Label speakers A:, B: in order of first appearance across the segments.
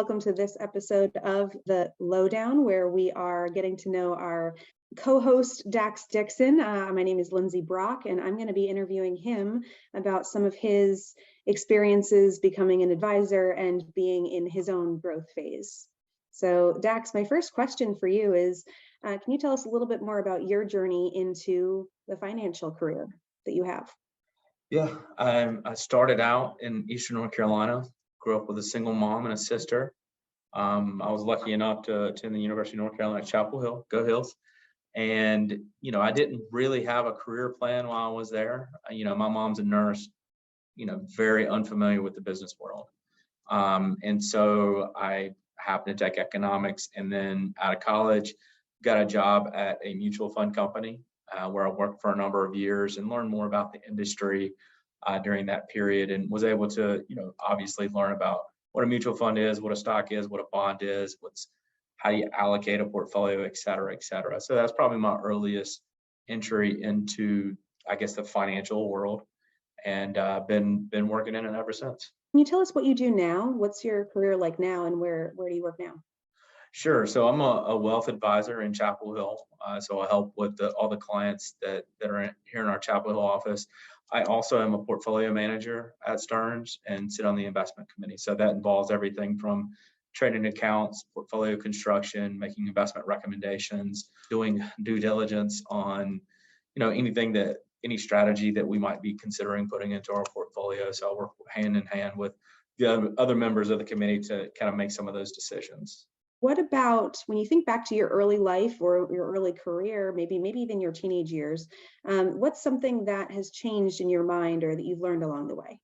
A: welcome to this episode of The Lowdown, where we are getting to know our co-host, Dax Dixson. My name is Lindsay Brock, and I'm going to be interviewing him about some of his experiences becoming an advisor and being in his own growth phase. So, Dax, my first question for you is, can you tell us a little bit more about your journey into the financial career that you have?
B: Yeah, I started out in Eastern North Carolina, grew up with a single mom and a sister. I was lucky enough to attend the University of North Carolina at Chapel Hill, go Hills. And, I didn't really have a career plan while I was there. My mom's a nurse, very unfamiliar with the business world. And so I happened to take economics, and then out of college, got a job at a mutual fund company where I worked for a number of years and learned more about the industry during that period, and was able to, obviously learn about what a mutual fund is, what a stock is, what a bond is, how do you allocate a portfolio, et cetera, et cetera. So that's probably my earliest entry into, I guess, the financial world, and been working in it ever since.
A: Can you tell us what you do now? What's your career like now, and where do you work now?
B: Sure. So I'm a wealth advisor in Chapel Hill. So I help with all the clients that are here in our Chapel Hill office. I also am a portfolio manager at Stearns and sit on the investment committee. So that involves everything from trading accounts, portfolio construction, making investment recommendations, doing due diligence on, any strategy that we might be considering putting into our portfolio. So I work hand in hand with the other members of the committee to kind of make some of those decisions.
A: What about when you think back to your early life or your early career, maybe even your teenage years, what's something that has changed in your mind or that you've learned along the way?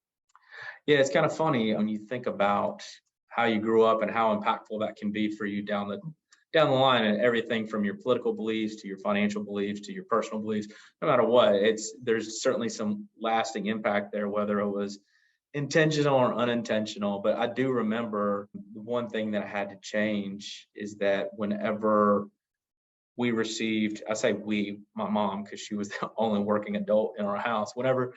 B: Yeah, it's kind of funny when you think about how you grew up and how impactful that can be for you down the line, and everything from your political beliefs to your financial beliefs to your personal beliefs. No matter what, there's certainly some lasting impact there, whether it was intentional or unintentional. But I do remember the one thing that I had to change is that whenever we received, I say we, my mom, because she was the only working adult in our house, whenever,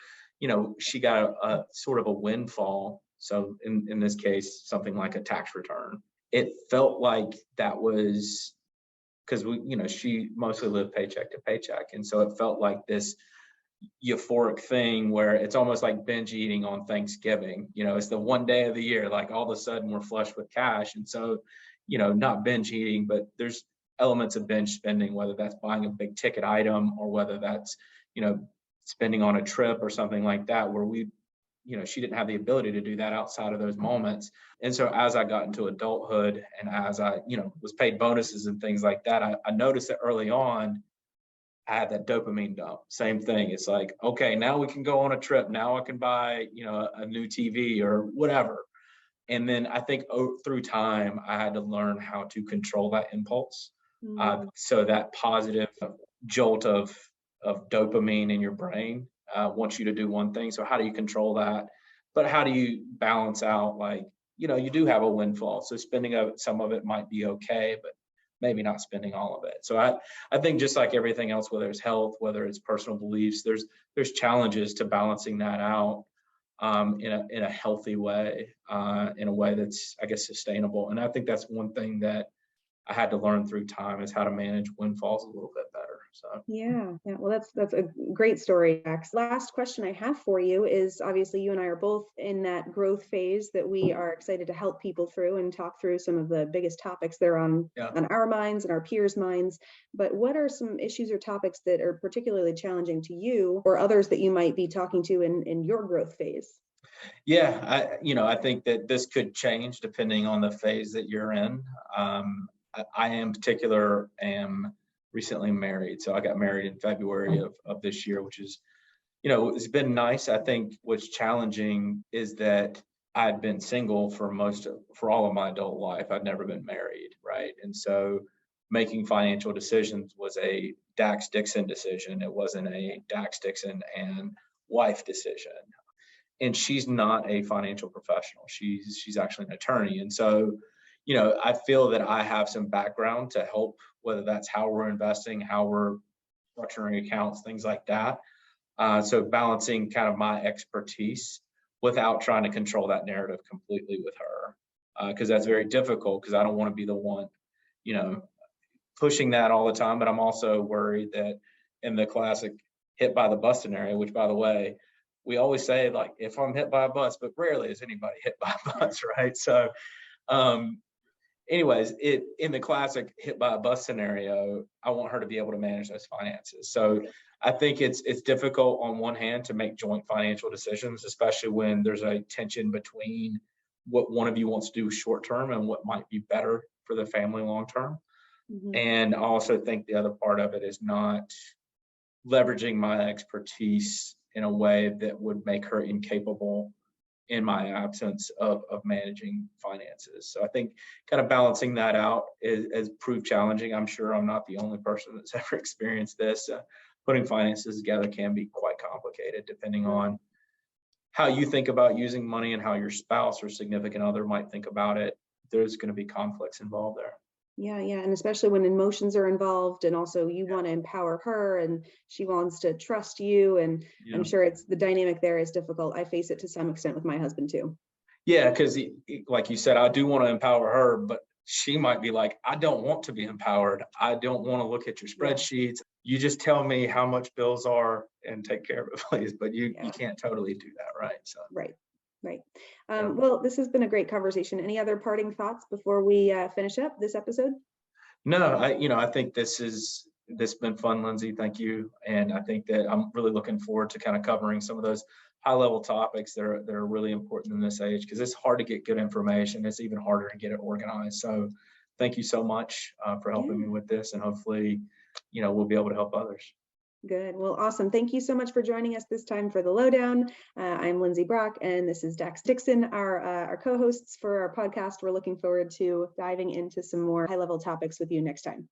B: she got a sort of a windfall. So in this case, something like a tax return, it felt like that was because she mostly lived paycheck to paycheck. And so it felt like this euphoric thing where it's almost like binge eating on Thanksgiving. It's the one day of the year, like all of a sudden we're flush with cash. And so, not binge eating, but there's elements of binge spending, whether that's buying a big ticket item or whether that's, spending on a trip or something like that, where she didn't have the ability to do that outside of those moments. And so as I got into adulthood and as I, was paid bonuses and things like that, I noticed that early on, I had that dopamine dump. Same thing. It's like, okay, now we can go on a trip. Now I can buy, a new TV or whatever. And then I think through time, I had to learn how to control that impulse. So that positive jolt of dopamine in your brain wants you to do one thing. So how do you control that? But how do you balance out, like, you do have a windfall. So spending some of it might be okay, but maybe not spending all of it. So I think just like everything else, whether it's health, whether it's personal beliefs, there's challenges to balancing that out in a healthy way, in a way that's, I guess, sustainable. And I think that's one thing that I had to learn through time, is how to manage windfalls a little bit better. So
A: Yeah. Well, that's a great story, Max. Last question I have for you is, obviously you and I are both in that growth phase that we are excited to help people through and talk through some of the biggest topics that are on our minds and our peers' minds. But what are some issues or topics that are particularly challenging to you or others that you might be talking to in your growth phase?
B: Yeah, I think that this could change depending on the phase that you're in. I in particular am recently married. So I got married in February of this year, which is, it's been nice. I think what's challenging is that I'd been single for all of my adult life. I'd never been married, right? And so making financial decisions was a Dax Dixon decision. It wasn't a Dax Dixon and wife decision. And she's not a financial professional. She's actually an attorney. And so, I feel that I have some background to help, whether that's how we're investing, how we're structuring accounts, things like that. So balancing kind of my expertise without trying to control that narrative completely with her. because that's very difficult, because I don't want to be the one, pushing that all the time. But I'm also worried that in the classic hit by the bus scenario, which, by the way, we always say, like, if I'm hit by a bus, but rarely is anybody hit by a bus, right? So anyways, in the classic hit by a bus scenario, I want her to be able to manage those finances. So I think it's difficult on one hand to make joint financial decisions, especially when there's a tension between what one of you wants to do short term and what might be better for the family long term. And I also think the other part of it is not leveraging my expertise in a way that would make her incapable in my absence of managing finances. So I think kind of balancing that out is proved challenging. I'm sure I'm not the only person that's ever experienced this. Putting finances together can be quite complicated depending on how you think about using money and how your spouse or significant other might think about it. There's going to be conflicts involved there.
A: Yeah, and especially when emotions are involved, and also you want to empower her and she wants to trust you, and I'm sure it's the dynamic there is difficult. I face it to some extent with my husband too.
B: Yeah, because like you said, I do want to empower her, but she might be like, I don't want to be empowered. I don't want to look at your spreadsheets. You just tell me how much bills are and take care of it, please. But you can't totally do that, right? So
A: Right. Well, this has been a great conversation. Any other parting thoughts before we finish up this episode?
B: No, I think this has been fun, Lindsay. Thank you. And I think that I'm really looking forward to kind of covering some of those high level topics that are really important in this age, because it's hard to get good information. It's even harder to get it organized. So thank you so much for helping me with this, and hopefully, we'll be able to help others.
A: Good. Well, awesome. Thank you so much for joining us this time for the Lowdown. I'm Lindsay Brock, and this is Dax Dixson, our co-hosts for our podcast. We're looking forward to diving into some more high-level topics with you next time.